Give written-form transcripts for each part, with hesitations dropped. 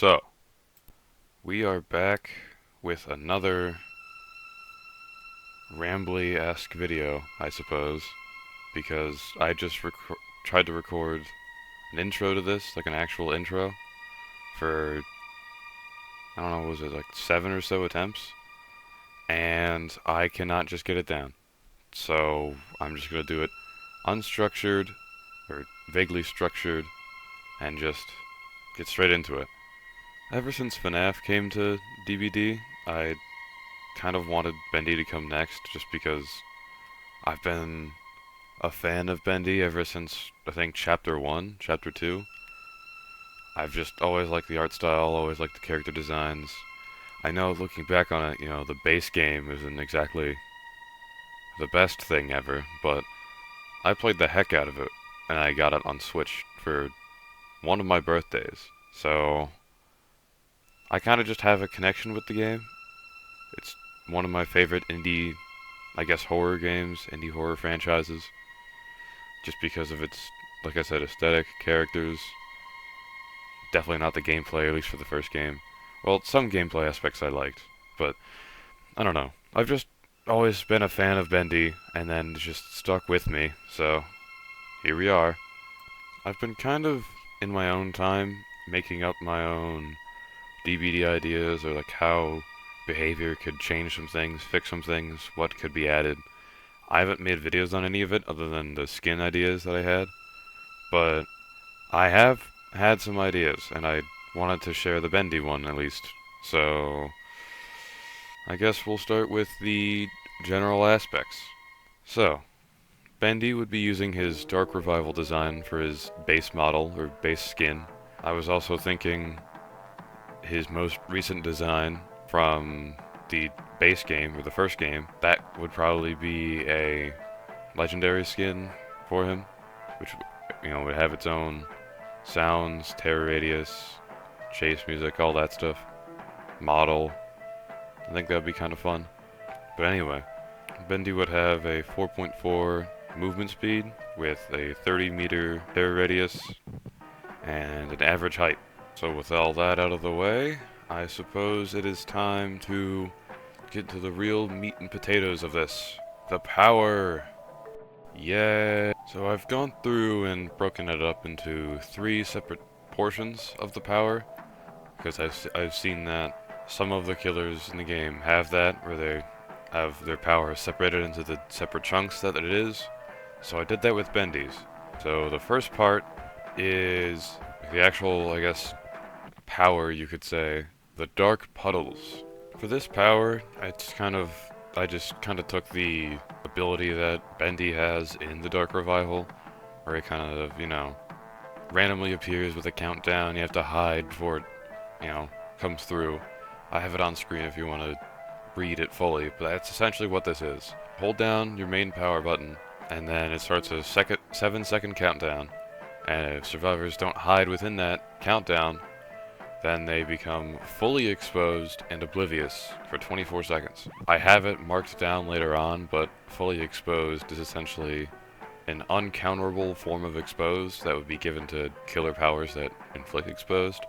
So, we are back with another rambly-esque video, I suppose, because I just tried to record an intro to this, like an actual intro, for, I don't know, was it like 7 or so attempts? And I cannot just get it down. So, I'm just gonna do it unstructured, or vaguely structured, and just get straight into it. Ever since FNAF came to DVD, I kind of wanted Bendy to come next, just because I've been a fan of Bendy ever since, I think, Chapter 1, Chapter 2. I've just always liked the art style, always liked the character designs. I know, looking back on it, the base game isn't exactly the best thing ever, but I played the heck out of it, and I got it on Switch for one of my birthdays. So, I kind of just have a connection with the game. It's one of my favorite indie, I guess, horror games, indie horror franchises, just because of its, like I said, aesthetic, characters. Definitely not the gameplay, at least for the first game. Well, some gameplay aspects I liked, but I don't know. I've just always been a fan of Bendy, and then it's just stuck with me, so here we are. I've been kind of, in my own time, making up my own DVD ideas, or like how behavior could change some things, fix some things, what could be added. I haven't made videos on any of it other than the skin ideas that I had, but I have had some ideas, and I wanted to share the Bendy one at least. So, I guess we'll start with the general aspects. So, Bendy would be using his Dark Revival design for his base model, or base skin. I was also thinking his most recent design from the base game, or the first game, that would probably be a legendary skin for him, which, would have its own sounds, terror radius, chase music, all that stuff. Model. I think that would be kind of fun. But anyway, Bendy would have a 4.4 movement speed with a 30-meter terror radius and an average height. So with all that out of the way, I suppose it is time to get to the real meat and potatoes of this. The power! Yeah. So I've gone through and broken it up into 3 separate portions of the power, because I've seen that some of the killers in the game have that, where they have their power separated into the separate chunks that it is. So I did that with Bendy's. So the first part is the actual, I guess, power, you could say, the Dark Puddles. For this power, I just kind of took the ability that Bendy has in the Dark Revival, where he kind of, randomly appears with a countdown. You have to hide before it, comes through. I have it on screen if you want to read it fully, but that's essentially what this is. Hold down your main power button, and then it starts a 7-second countdown. And if survivors don't hide within that countdown, then they become fully exposed and oblivious for 24 seconds. I have it marked down later on, but fully exposed is essentially an uncounterable form of exposed that would be given to killer powers that inflict exposed,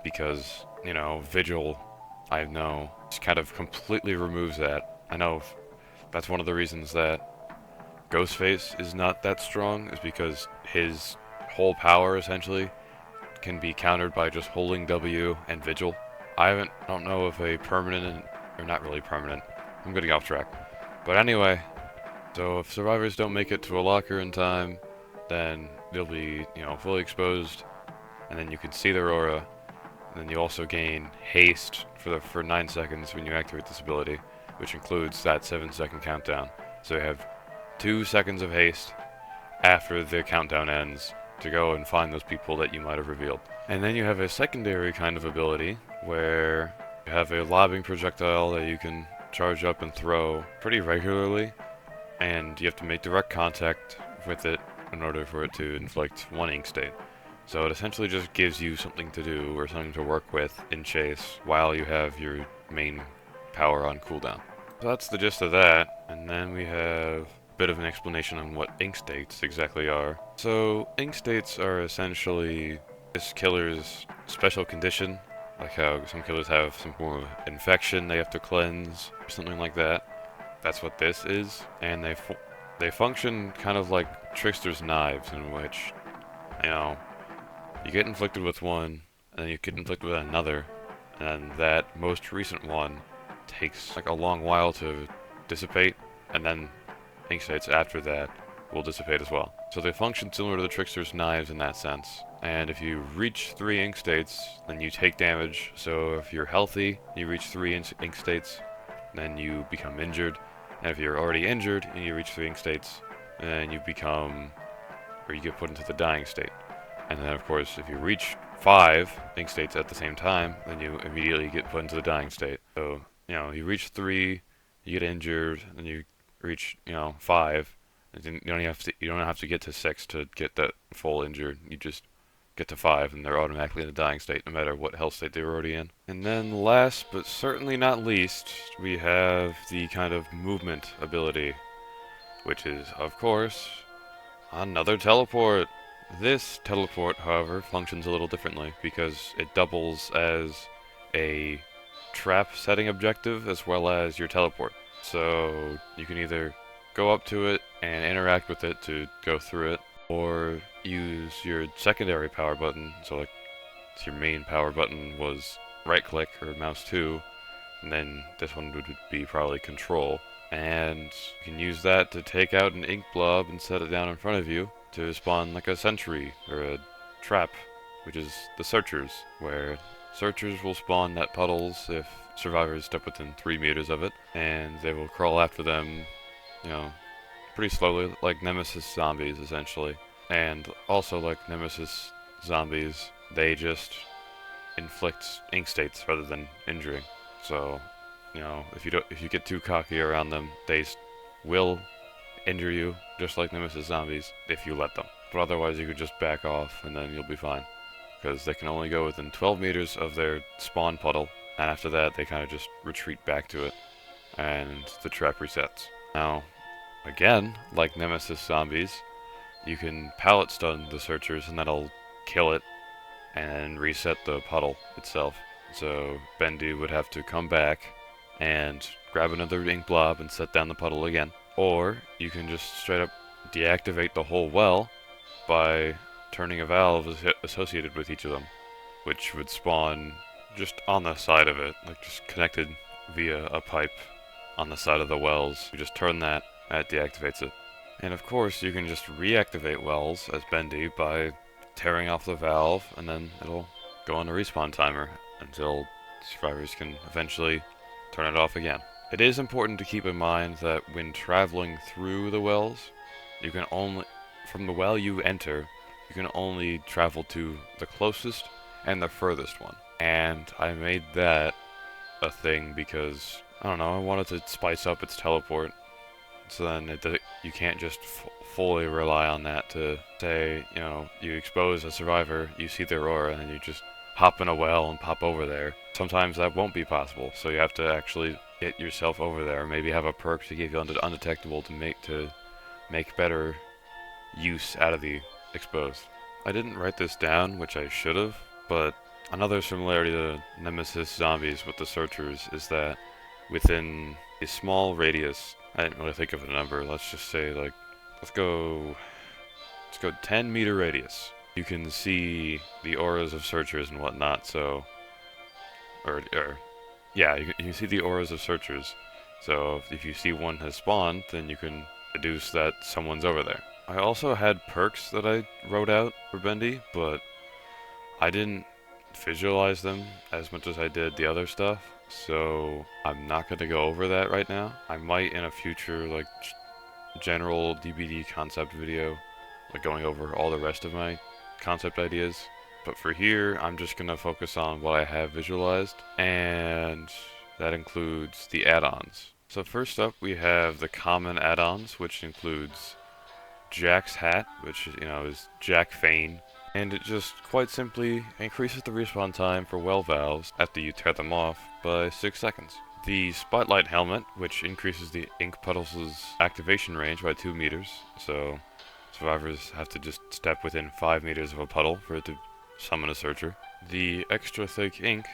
because, Vigil, I know, just kind of completely removes that. I know that's one of the reasons that Ghostface is not that strong, is because his whole power, essentially, can be countered by just holding W and Vigil. I don't know if a permanent, or not really permanent, I'm getting off track. But anyway, so if survivors don't make it to a locker in time, then they'll be, fully exposed, and then you can see their aura, and then you also gain haste for 9 seconds when you activate this ability, which includes that 7-second countdown. So you have 2 seconds of haste after the countdown ends to go and find those people that you might have revealed. And then you have a secondary kind of ability where you have a lobbing projectile that you can charge up and throw pretty regularly, and you have to make direct contact with it in order for it to inflict 1 ink state. So it essentially just gives you something to do, or something to work with in chase, while you have your main power on cooldown. So that's the gist of that, and then we have bit of an explanation on what ink states exactly are. So ink states are essentially this killer's special condition Like how some killers have some form of infection they have to cleanse, or something like that. That's what this is, and they function kind of like trickster's knives, in which, you know, you get inflicted with one, and then you get inflicted with another, and that most recent one takes like a long while to dissipate, and then ink states after that will dissipate as well. So they function similar to the trickster's knives in that sense. And if you reach 3 ink states, then you take damage. So if you're healthy, you reach 3 ink states, then you become injured. And if you're already injured and you reach 3 ink states, then you become, or you get put into the dying state. And then of course, if you reach 5 ink states at the same time, then you immediately get put into the dying state. So, you know, you reach 3, you get injured, and you reach, 5. And you don't have to get to 6 to get that full injured. You just get to 5 and they're automatically in a dying state no matter what health state they were already in. And then last but certainly not least, we have the kind of movement ability, which is, of course, another teleport. This teleport, however, functions a little differently because it doubles as a trap setting objective as well as your teleport. So you can either go up to it and interact with it to go through it, or use your secondary power button. So like, if your main power button was right click or mouse 2, and then this one would be probably control. And you can use that to take out an ink blob and set it down in front of you to spawn like a sentry or a trap, which is the searchers, where searchers will spawn at Puddles if survivors step within 3 meters of it, and they will crawl after them, pretty slowly, like Nemesis zombies, essentially. And also, like Nemesis zombies, they just inflict ink states rather than injuring. So, if you get too cocky around them, they will injure you, just like Nemesis zombies, if you let them. But otherwise, you could just back off, and then you'll be fine. Because they can only go within 12 meters of their spawn puddle, and after that, they kind of just retreat back to it, and the trap resets. Now, again, like Nemesis zombies, you can pallet stun the searchers, and that'll kill it, and reset the puddle itself. So Bendy would have to come back and grab another ink blob and set down the puddle again. Or you can just straight up deactivate the whole well by turning a valve associated with each of them, which would spawn just on the side of it, like just connected via a pipe on the side of the wells. You just turn that deactivates it. And of course, you can just reactivate wells as Bendy by tearing off the valve, and then it'll go on a respawn timer until survivors can eventually turn it off again. It is important to keep in mind that when traveling through the wells, you can only, from the well you enter, you can only travel to the closest and the furthest one. And I made that a thing because, I don't know, I wanted to spice up its teleport. So then you can't just fully rely on that to say, you expose a survivor, you see their aura, and then you just hop in a well and pop over there. Sometimes that won't be possible, so you have to actually get yourself over there. Maybe have a perk to give you undetectable to make better use out of the exposed. I didn't write this down, which I should have, but another similarity to Nemesis zombies with the searchers is that within a small radius, I didn't really think of a number, let's just say let's go 10-meter radius. You can see the auras of searchers and whatnot, so, yeah, you can see the auras of searchers. So if you see one has spawned, then you can deduce that someone's over there. I also had perks that I wrote out for Bendy, but I didn't visualize them as much as I did the other stuff, so I'm not going to go over that right now. I might in a future, general DBD concept video, going over all the rest of my concept ideas. But for here, I'm just going to focus on what I have visualized, and that includes the add-ons. So first up, we have the common add-ons, which includes Jack's hat, which is Jack Fane, and it just quite simply increases the respawn time for well valves after you tear them off by 6 seconds. The Spotlight helmet, which increases the ink puddles' activation range by 2 meters, so survivors have to just step within 5 meters of a puddle for it to summon a searcher. The extra thick ink,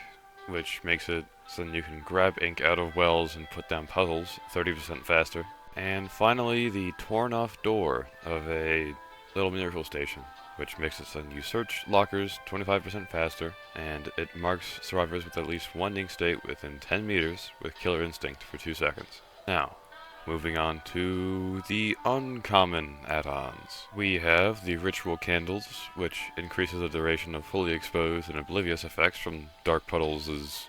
which makes it so then you can grab ink out of wells and put down puddles 30% faster. And finally, the torn off door of a little miracle station, which makes it so you search lockers 25% faster, and it marks survivors with at least one ink state within 10 meters with Killer Instinct for 2 seconds. Now, moving on to the uncommon add-ons. We have the Ritual Candles, which increases the duration of fully exposed and oblivious effects from Dark Puddles'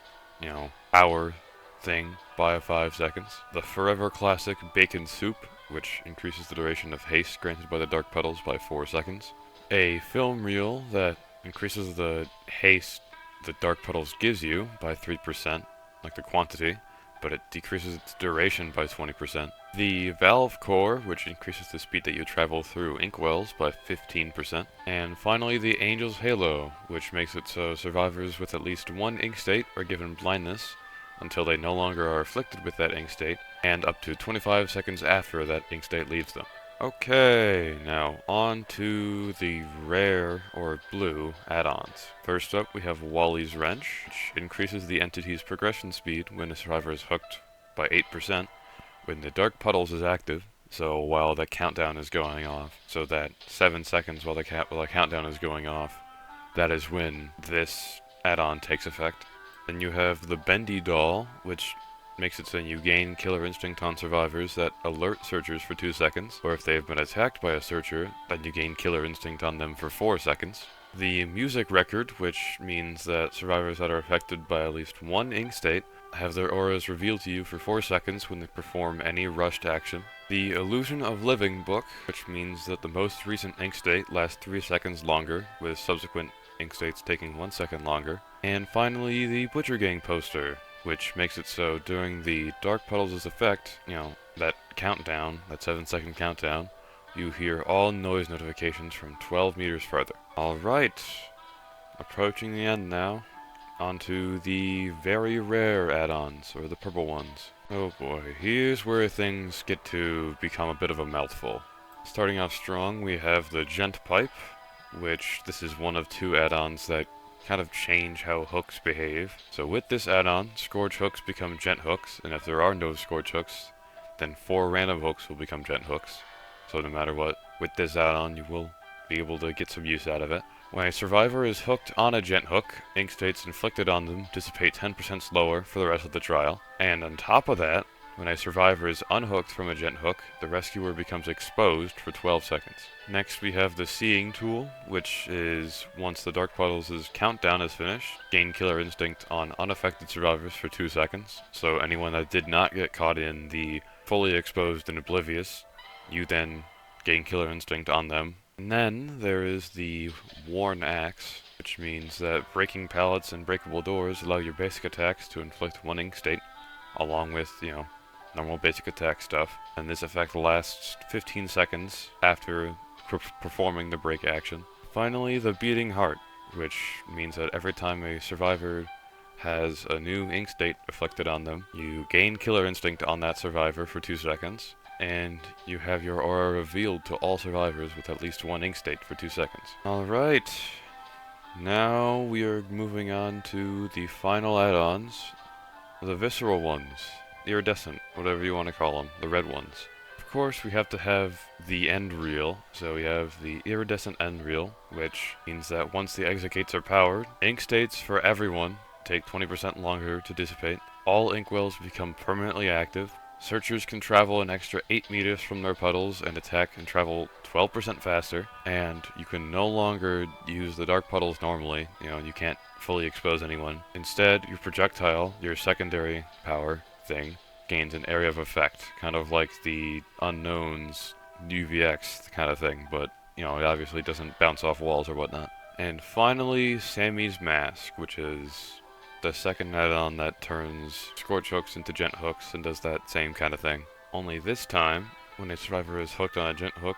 hour thing by 5 seconds. The Forever Classic Bacon Soup, which increases the duration of haste granted by the Dark Puddles by 4 seconds. A film reel that increases the haste the Dark Puddles gives you by 3%, like the quantity, but it decreases its duration by 20%. The Valve Core, which increases the speed that you travel through inkwells by 15%. And finally, the Angel's Halo, which makes it so survivors with at least one ink state are given blindness until they no longer are afflicted with that ink state, and up to 25 seconds after that ink state leaves them. Okay, now on to the rare or blue add-ons. First up, we have Wally's Wrench, which increases the entity's progression speed when a survivor is hooked by 8% when the Dark Puddles is active, so while the countdown is going off. So that 7 seconds while the countdown is going off, that is when this add-on takes effect. Then you have the Bendy doll, which makes it so you gain Killer Instinct on survivors that alert searchers for 2 seconds, or if they have been attacked by a searcher, then you gain Killer Instinct on them for 4 seconds. The Music Record, which means that survivors that are affected by at least one ink state have their auras revealed to you for 4 seconds when they perform any rushed action. The Illusion of Living book, which means that the most recent ink state lasts 3 seconds longer, with subsequent ink states taking 1 second longer. And finally, the Butcher Gang poster, which makes it so during the Dark Puddles' effect, that countdown, that 7-second countdown, you hear all noise notifications from 12 meters further. Alright, approaching the end now. Onto the very rare add-ons, or the purple ones. Oh boy, here's where things get to become a bit of a mouthful. Starting off strong, we have the Gent Pipe, which this is one of 2 add-ons that kind of change how hooks behave. So with this add-on, Scourge hooks become Gent hooks, and if there are no Scourge hooks, then 4 random hooks will become Gent hooks. So no matter what, with this add-on you will be able to get some use out of it. When a survivor is hooked on a Gent hook, ink states inflicted on them dissipate 10% slower for the rest of the trial. And on top of that, when a survivor is unhooked from a Gent hook, the rescuer becomes exposed for 12 seconds. Next we have the Seeing tool, which is, once the Dark Puddles' countdown is finished, gain Killer Instinct on unaffected survivors for 2 seconds. So anyone that did not get caught in the fully exposed and oblivious, you then gain Killer Instinct on them. And then there is the Worn Axe, which means that breaking pallets and breakable doors allow your basic attacks to inflict 1 ink state, along with, normal basic attack stuff. And this effect lasts 15 seconds after performing the break action. Finally, the Beating Heart, which means that every time a survivor has a new ink state afflicted on them, you gain Killer Instinct on that survivor for 2 seconds. And you have your aura revealed to all survivors with at least 1 ink state for 2 seconds. Alright, now we are moving on to the final add-ons, the visceral ones, iridescent, whatever you want to call them, the red ones. Of course, we have to have the end reel, so we have the iridescent end reel, which means that once the exit gates are powered, ink states for everyone take 20% longer to dissipate, all inkwells become permanently active, searchers can travel an extra 8 meters from their puddles and attack and travel 12% faster, and you can no longer use the Dark Puddles normally, you can't fully expose anyone. Instead, your projectile, your secondary power thing, gains an area of effect, kind of like the Unknown's UVX kind of thing, but, it obviously doesn't bounce off walls or whatnot. And finally, Sammy's Mask, which is the second add-on that turns Scorch hooks into Gent hooks and does that same kind of thing. Only this time, when a survivor is hooked on a Gent hook,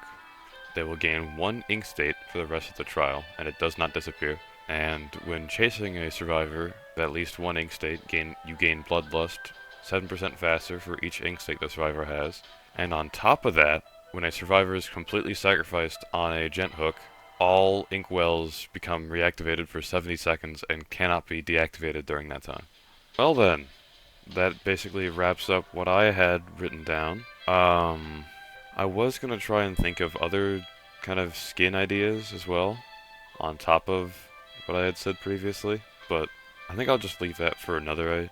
they will gain 1 ink state for the rest of the trial, and it does not disappear. And when chasing a survivor with at least 1 ink state, you gain Bloodlust 7% faster for each ink state the survivor has. And on top of that, when a survivor is completely sacrificed on a Gent hook, all inkwells become reactivated for 70 seconds and cannot be deactivated during that time. Well then, that basically wraps up what I had written down. I was gonna try and think of other kind of skin ideas as well, on top of what I had said previously, but I think I'll just leave that for another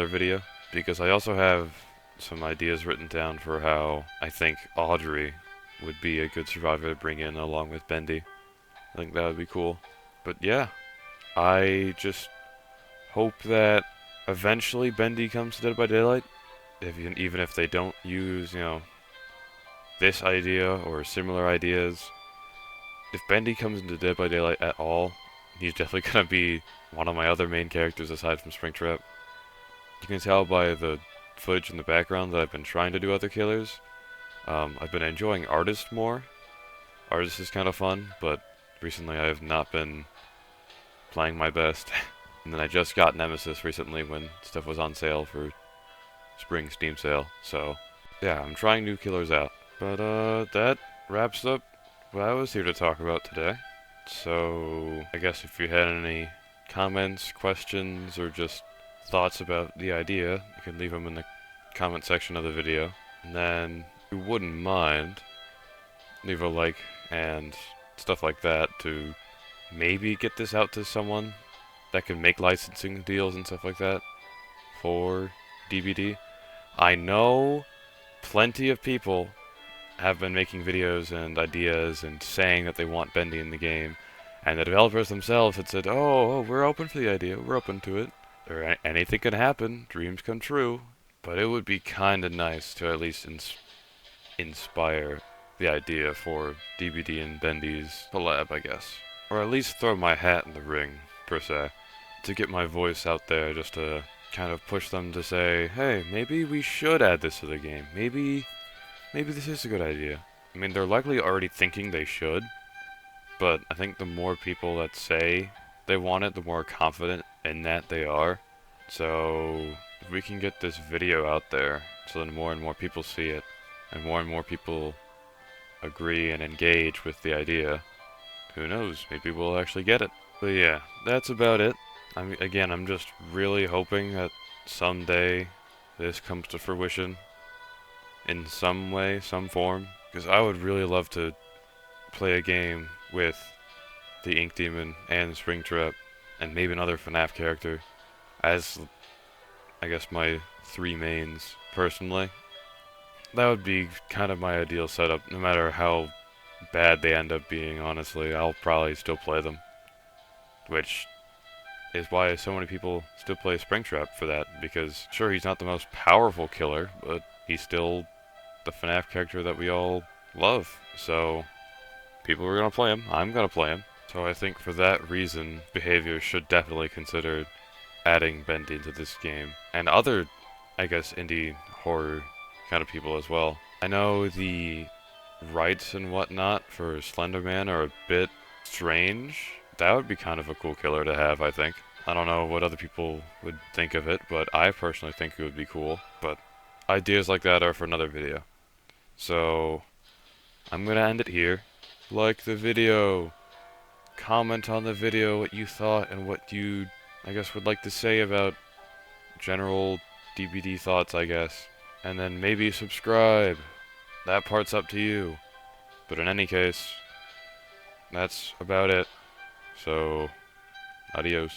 video, because I also have some ideas written down for how I think Audrey would be a good survivor to bring in along with Bendy. I think that would be cool. But yeah, I just hope that eventually Bendy comes to Dead by Daylight. Even if they don't use, this idea or similar ideas. If Bendy comes into Dead by Daylight at all, he's definitely gonna be one of my other main characters aside from Springtrap. You can tell by the footage in the background that I've been trying to do other killers. I've been enjoying Artist more. Artist is kind of fun, but recently I have not been playing my best. And then I just got Nemesis recently when stuff was on sale for spring Steam sale. So, yeah, I'm trying new killers out. But, that wraps up what I was here to talk about today. So, I guess if you had any comments, questions, or just thoughts about the idea, you can leave them in the comment section of the video. And then, if you wouldn't mind, leave a like and stuff like that to maybe get this out to someone that can make licensing deals and stuff like that for DBD. I know plenty of people have been making videos and ideas and saying that they want Bendy in the game, and the developers themselves had said, oh, we're open for the idea, we're open to it. Anything can happen, dreams come true, but it would be kinda nice to at least inspire the idea for DBD and Bendy's collab, I guess. Or at least throw my hat in the ring, per se, to get my voice out there, just to kind of push them to say, hey, maybe we should add this to the game. Maybe this is a good idea. I mean, they're likely already thinking they should, but I think the more people that say they want it, the more confident in that they are. So, if we can get this video out there, so then more and more people see it, and more people agree and engage with the idea, who knows, maybe we'll actually get it. But yeah, that's about it. I'm just really hoping that someday this comes to fruition in some way, some form, because I would really love to play a game with the Ink Demon and Springtrap and maybe another FNAF character as, I guess, my three mains personally. That would be kind of my ideal setup, no matter how bad they end up being, honestly. I'll probably still play them, which is why so many people still play Springtrap for that, because sure, he's not the most powerful killer, but he's still the FNAF character that we all love. So people are gonna play him, I'm gonna play him. So I think for that reason, Behavior should definitely consider adding Bendy into this game. And other, I guess, indie horror kind of people as well. I know the rights and whatnot for Slender Man are a bit strange. That would be kind of a cool killer to have, I think. I don't know what other people would think of it, but I personally think it would be cool. But ideas like that are for another video. So, I'm gonna end it here. Like the video. Comment on the video what you thought and what you, I guess, would like to say about general DBD thoughts, I guess. And then maybe subscribe. That part's up to you. But in any case, that's about it. So, adios.